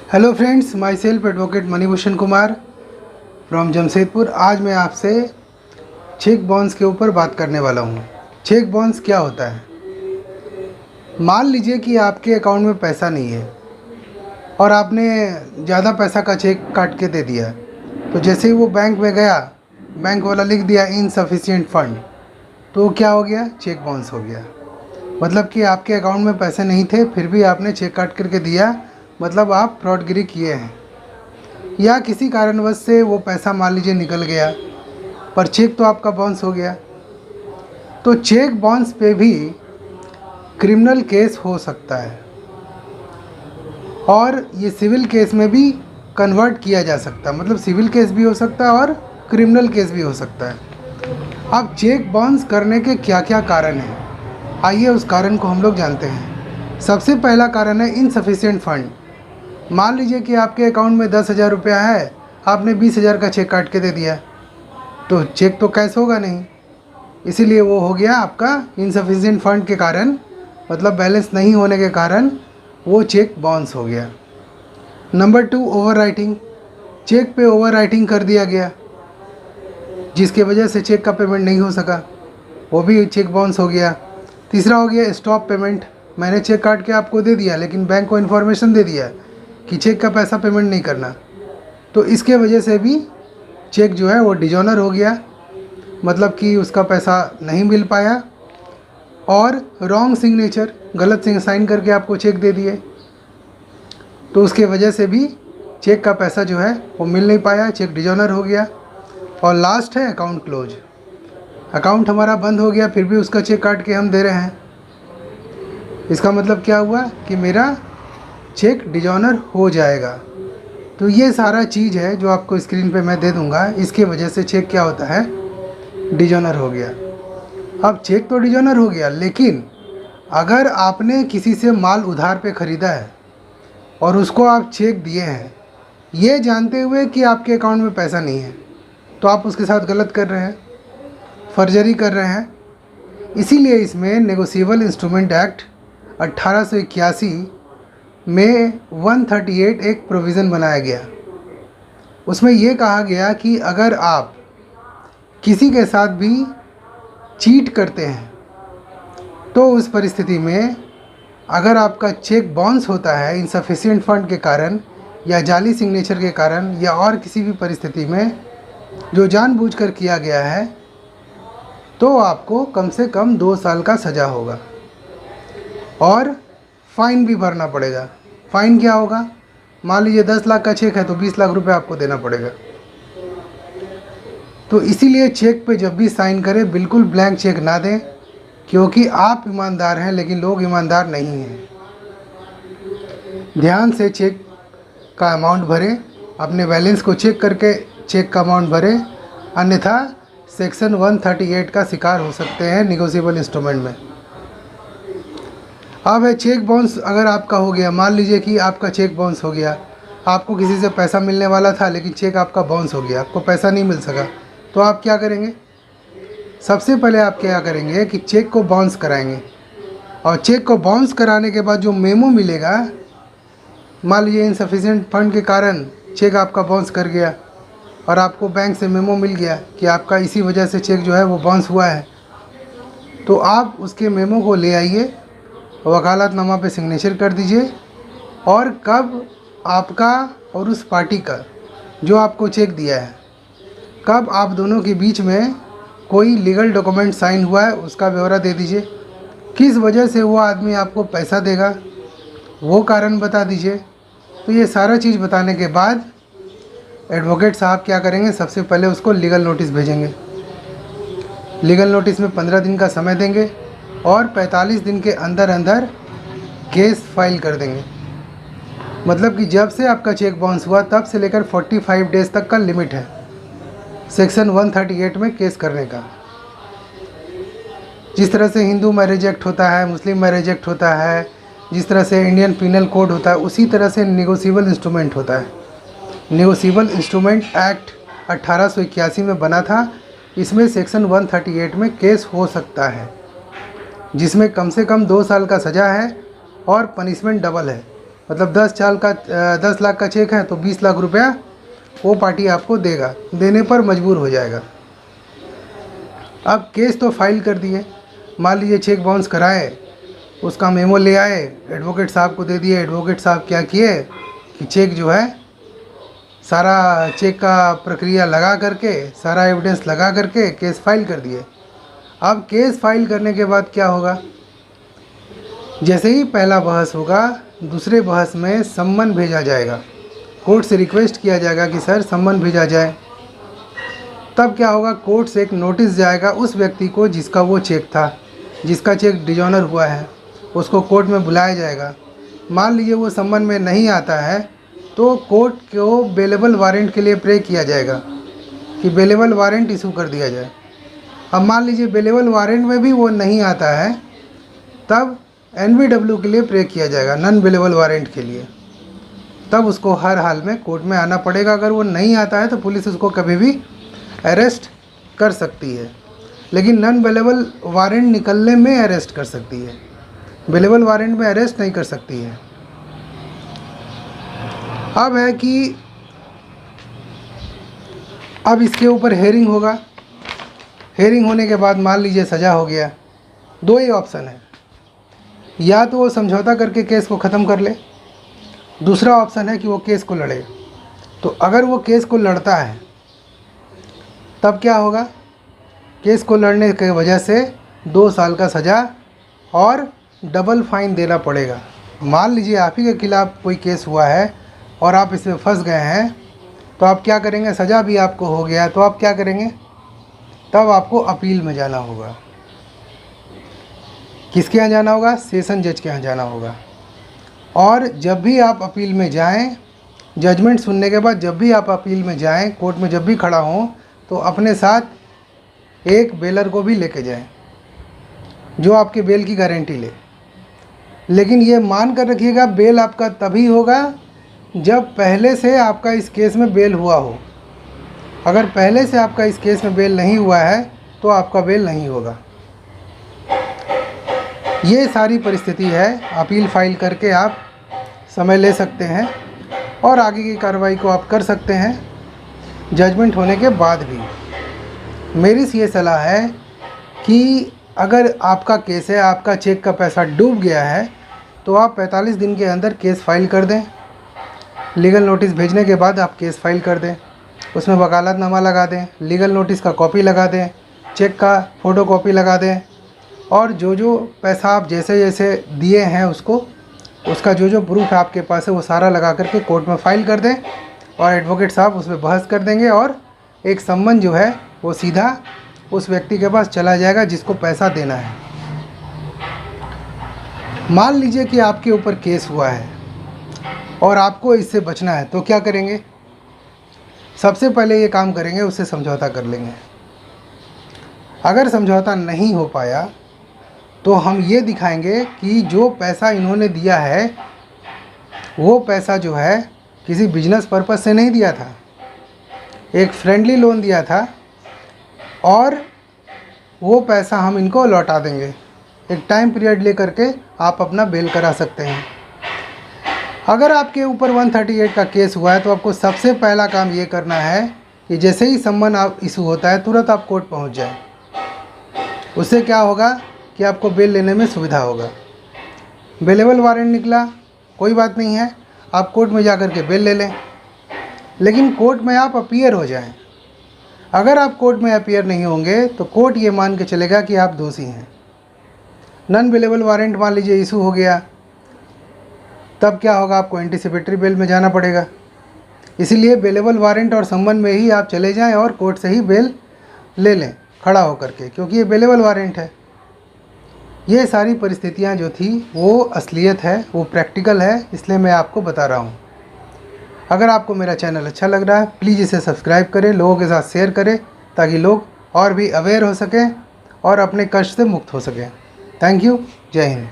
Hello friends, my self advocate Manibhushan Kumar from Jamshedpur. आज मैं आपसे चेक बाउंस के ऊपर बात करने वाला हूँ। चेक बाउंस क्या होता है? मान लीजिए कि आपके अकाउंट में पैसा नहीं है और आपने ज़्यादा पैसा का चेक काट के दे दिया। तो जैसे ही वो बैंक में गया, बैंक वाला लिख दिया इनसफिशिएंट फंड, तो क्या हो गया? चेक बाउंस हो गया। मतलब कि आपके अकाउंट में पैसे नहीं थे, फिर भी आपने चेक काट करके दिया, मतलब आप फ्रॉडगिरी किए हैं। या किसी कारणवश से वो पैसा मान लीजिए निकल गया, पर चेक तो आपका बाउंस हो गया। तो चेक बाउंस पे भी क्रिमिनल केस हो सकता है और ये सिविल केस में भी कन्वर्ट किया जा सकता है। मतलब सिविल केस भी हो सकता है और क्रिमिनल केस भी हो सकता है। अब चेक बाउंस करने के क्या क्या कारण हैं, आइए उस कारण को हम लोग जानते हैं। सबसे पहला कारण है इनसफिशिएंट फंड। मान लीजिए कि आपके अकाउंट में 10,000 रुपया है, आपने 20,000 का चेक काट के दे दिया, तो चेक तो कैश होगा नहीं, इसीलिए वो हो गया आपका इनसफिशिएंट फंड के कारण, मतलब बैलेंस नहीं होने के कारण वो चेक बाउंस हो गया। Number 2, over writing. चेक पे ओवर राइटिंग कर दिया गया, जिसके वजह से चेक का पेमेंट नहीं हो सका, वो भी चेक बाउंस हो गया। तीसरा हो गया स्टॉप पेमेंट। मैंने चेक काट के आपको दे दिया, लेकिन बैंक को इन्फॉर्मेशन दे दिया कि चेक का पैसा पेमेंट नहीं करना, तो इसके वजह से भी चेक जो है वो डिजॉनर हो गया, मतलब कि उसका पैसा नहीं मिल पाया। और रॉन्ग सिग्नेचर, गलत साइन करके आपको चेक दे दिए, तो उसके वजह से भी चेक का पैसा जो है वो मिल नहीं पाया, चेक डिजॉनर हो गया। और लास्ट है अकाउंट क्लोज। अकाउंट हमारा बंद हो गया, फिर भी उसका चेक काट के हम दे रहे हैं, इसका मतलब क्या हुआ कि मेरा चेक डिजॉनर हो जाएगा। तो ये सारा चीज़ है जो आपको स्क्रीन पे मैं दे दूंगा, इसके वजह से चेक क्या होता है? डिजॉनर हो गया। अब चेक तो डिजॉनर हो गया, लेकिन अगर आपने किसी से माल उधार पे ख़रीदा है और उसको आप चेक दिए हैं, ये जानते हुए कि आपके अकाउंट में पैसा नहीं है, तो आप उसके साथ गलत कर रहे हैं, फर्जरी कर रहे हैं। इसीलिए इसमें नेगोशिएबल इंस्ट्रूमेंट एक्ट 1881 में 138 एक प्रोविज़न बनाया गया। उसमें ये कहा गया कि अगर आप किसी के साथ भी चीट करते हैं, तो उस परिस्थिति में अगर आपका चेक बाउंस होता है इनसफिशिएंट फंड के कारण या जाली सिग्नेचर के कारण या और किसी भी परिस्थिति में जो जानबूझकर किया गया है, तो आपको कम से कम 2 साल का सज़ा होगा और फ़ाइन भी भरना पड़ेगा। फ़ाइन क्या होगा? मान लीजिए 10 लाख का चेक है तो 20 लाख रुपए आपको देना पड़ेगा। तो इसीलिए चेक पे जब भी साइन करें, बिल्कुल ब्लैंक चेक ना दें, क्योंकि आप ईमानदार हैं लेकिन लोग ईमानदार नहीं हैं। ध्यान से चेक का अमाउंट भरें, अपने बैलेंस को चेक करके चेक का अमाउंट भरें, अन्यथा सेक्शन 138 का शिकार हो सकते हैं नेगोशिएबल इंस्ट्रूमेंट में। अब है चेक बाउंस। अगर आपका हो गया, मान लीजिए कि आपका चेक बाउंस हो गया, आपको किसी से पैसा मिलने वाला था लेकिन चेक आपका बाउंस हो गया, आपको पैसा नहीं मिल सका, तो आप क्या करेंगे? सबसे पहले आप क्या करेंगे कि चेक को बाउंस कराएंगे, और चेक को बाउंस कराने के बाद जो मेमो मिलेगा, मान लीजिए इनसफिशिएंट फंड के कारण चेक आपका बाउंस कर गया और आपको बैंक से मेमो मिल गया कि आपका इसी वजह से चेक जो है वो बाउंस हुआ है, तो आप उसके मेमो को ले आइए, वकालतनामा पे सिग्नेचर कर दीजिए, और कब आपका और उस पार्टी का जो आपको चेक दिया है, कब आप दोनों के बीच में कोई लीगल डॉक्यूमेंट साइन हुआ है, उसका ब्यौरा दे दीजिए। किस वजह से वो आदमी आपको पैसा देगा, वो कारण बता दीजिए। तो ये सारा चीज़ बताने के बाद एडवोकेट साहब क्या करेंगे? सबसे पहले उसको लीगल नोटिस भेजेंगे। लीगल नोटिस में 15 दिन का समय देंगे और 45 दिन के अंदर अंदर केस फाइल कर देंगे। मतलब कि जब से आपका चेक बाउंस हुआ तब से लेकर 45 डेज़ तक का लिमिट है सेक्शन 138 में केस करने का। जिस तरह से हिंदू मैरिज एक्ट होता है, मुस्लिम मैरिज एक्ट होता है, जिस तरह से इंडियन पीनल कोड होता है, उसी तरह से नेगोशिएबल इंस्ट्रूमेंट होता है। नेगोशिएबल इंस्ट्रूमेंट एक्ट 1881 में बना था। इसमें सेक्शन 138 में केस हो सकता है, जिसमें कम से कम 2 साल का सज़ा है और पनिशमेंट डबल है। मतलब 10 लाख का चेक है तो 20 लाख रुपया वो पार्टी आपको देगा, देने पर मजबूर हो जाएगा। अब केस तो फाइल कर दिए, मान लीजिए चेक बाउंस कराए, उसका मेमो ले आए, एडवोकेट साहब को दे दिए। एडवोकेट साहब क्या किए कि चेक जो है सारा चेक का प्रक्रिया लगा करके, सारा एविडेंस लगा करके केस फाइल कर दिए। अब केस फाइल करने के बाद क्या होगा, जैसे ही पहला बहस होगा, दूसरे बहस में सम्मन भेजा जाएगा, कोर्ट से रिक्वेस्ट किया जाएगा कि सर सम्मन भेजा जाए। तब क्या होगा, कोर्ट से एक नोटिस जाएगा उस व्यक्ति को जिसका वो चेक था, जिसका चेक डिजॉनर हुआ है, उसको कोर्ट में बुलाया जाएगा। मान लीजिए वो सम्मन में नहीं आता है तो कोर्ट को बेलेबल वारंट के लिए प्रे किया जाएगा कि बेलेबल वारंट इशू कर दिया जाए। अब मान लीजिए बेलेबल वारंट में भी वो नहीं आता है, तब NBW के लिए प्रे किया जाएगा, नॉन बेलेबल वारंट के लिए। तब उसको हर हाल में कोर्ट में आना पड़ेगा। अगर वो नहीं आता है तो पुलिस उसको कभी भी अरेस्ट कर सकती है, लेकिन नॉन बेलेबल वारंट निकलने में अरेस्ट कर सकती है, बेलेबल वारंट में अरेस्ट नहीं कर सकती है। अब है कि अब इसके ऊपर हेयरिंग होगा। हेयरिंग होने के बाद मान लीजिए सज़ा हो गया, दो ही ऑप्शन है, या तो वो समझौता करके केस को ख़त्म कर ले, दूसरा ऑप्शन है कि वो केस को लड़े। तो अगर वो केस को लड़ता है तब क्या होगा, केस को लड़ने की वजह से 2 साल का सज़ा और डबल फाइन देना पड़ेगा। मान लीजिए आप ही के खिलाफ़ कोई केस हुआ है और आप इसमें फंस गए हैं, तो आप क्या करेंगे, सज़ा भी आपको हो गया तो आप क्या करेंगे, तब आपको अपील में जाना होगा। किसके यहाँ जाना होगा, सेशन जज के यहाँ जाना होगा। और जब भी आप अपील में जाएं, जजमेंट सुनने के बाद जब भी आप अपील में जाएं, कोर्ट में जब भी खड़ा हों, तो अपने साथ एक बेलर को भी लेके जाएं जो आपके बेल की गारंटी ले। लेकिन ये मान कर रखिएगा, बेल आपका तभी होगा जब पहले से आपका इस केस में बेल हुआ हो। अगर पहले से आपका इस केस में बेल नहीं हुआ है तो आपका बेल नहीं होगा। ये सारी परिस्थिति है। अपील फाइल करके आप समय ले सकते हैं और आगे की कार्रवाई को आप कर सकते हैं जजमेंट होने के बाद भी। मेरी ये सलाह है कि अगर आपका केस है, आपका चेक का पैसा डूब गया है, तो आप 45 दिन के अंदर केस फाइल कर दें। लीगल नोटिस भेजने के बाद आप केस फाइल कर दें, उसमें वकालतनामा लगा दें, लीगल नोटिस का कॉपी लगा दें, चेक का फ़ोटो कॉपी लगा दें, और जो जो पैसा आप जैसे जैसे दिए हैं उसका जो जो प्रूफ है आपके पास है वो सारा लगा करके कोर्ट में फ़ाइल कर दें, और एडवोकेट साहब उस पर बहस कर देंगे और एक सम्मन जो है वो सीधा उस व्यक्ति के पास चला जाएगा जिसको पैसा देना है। मान लीजिए कि आपके ऊपर केस हुआ है और आपको इससे बचना है, तो क्या करेंगे, सबसे पहले ये काम करेंगे, उससे समझौता कर लेंगे। अगर समझौता नहीं हो पाया तो हम ये दिखाएंगे कि जो पैसा इन्होंने दिया है वो पैसा जो है किसी बिजनेस पर्पस से नहीं दिया था, एक फ्रेंडली लोन दिया था, और वो पैसा हम इनको लौटा देंगे। एक टाइम पीरियड ले करके आप अपना बेल करा सकते हैं। अगर आपके ऊपर 138 का केस हुआ है तो आपको सबसे पहला काम ये करना है कि जैसे ही सम्मन आप इशू होता है तुरंत आप कोर्ट पहुंच जाएं। उससे क्या होगा कि आपको बेल लेने में सुविधा होगा। बेलेबल वारंट निकला, कोई बात नहीं है, आप कोर्ट में जा कर के बेल ले लें, लेकिन कोर्ट में आप अपीयर हो जाएं। अगर आप कोर्ट में अपीयर नहीं होंगे तो कोर्ट ये मान के चलेगा कि आप दोषी हैं। नॉन बेलेबल वारंट मान लीजिए इशू हो गया, तब क्या होगा, आपको एंटीसिपेटरी बेल में जाना पड़ेगा। इसीलिए बेलेबल वारंट और सम्मन में ही आप चले जाएं और कोर्ट से ही बेल ले लें खड़ा होकर के, क्योंकि ये बेलेबल वारंट है। ये सारी परिस्थितियां जो थी वो असलियत है, वो प्रैक्टिकल है, इसलिए मैं आपको बता रहा हूँ। अगर आपको मेरा चैनल अच्छा लग रहा है प्लीज़ इसे सब्सक्राइब करें, लोगों के साथ शेयर करें, ताकि लोग और भी अवेयर हो सकें और अपने कष्ट से मुक्त हो सकें। Thank you. जय हिंद।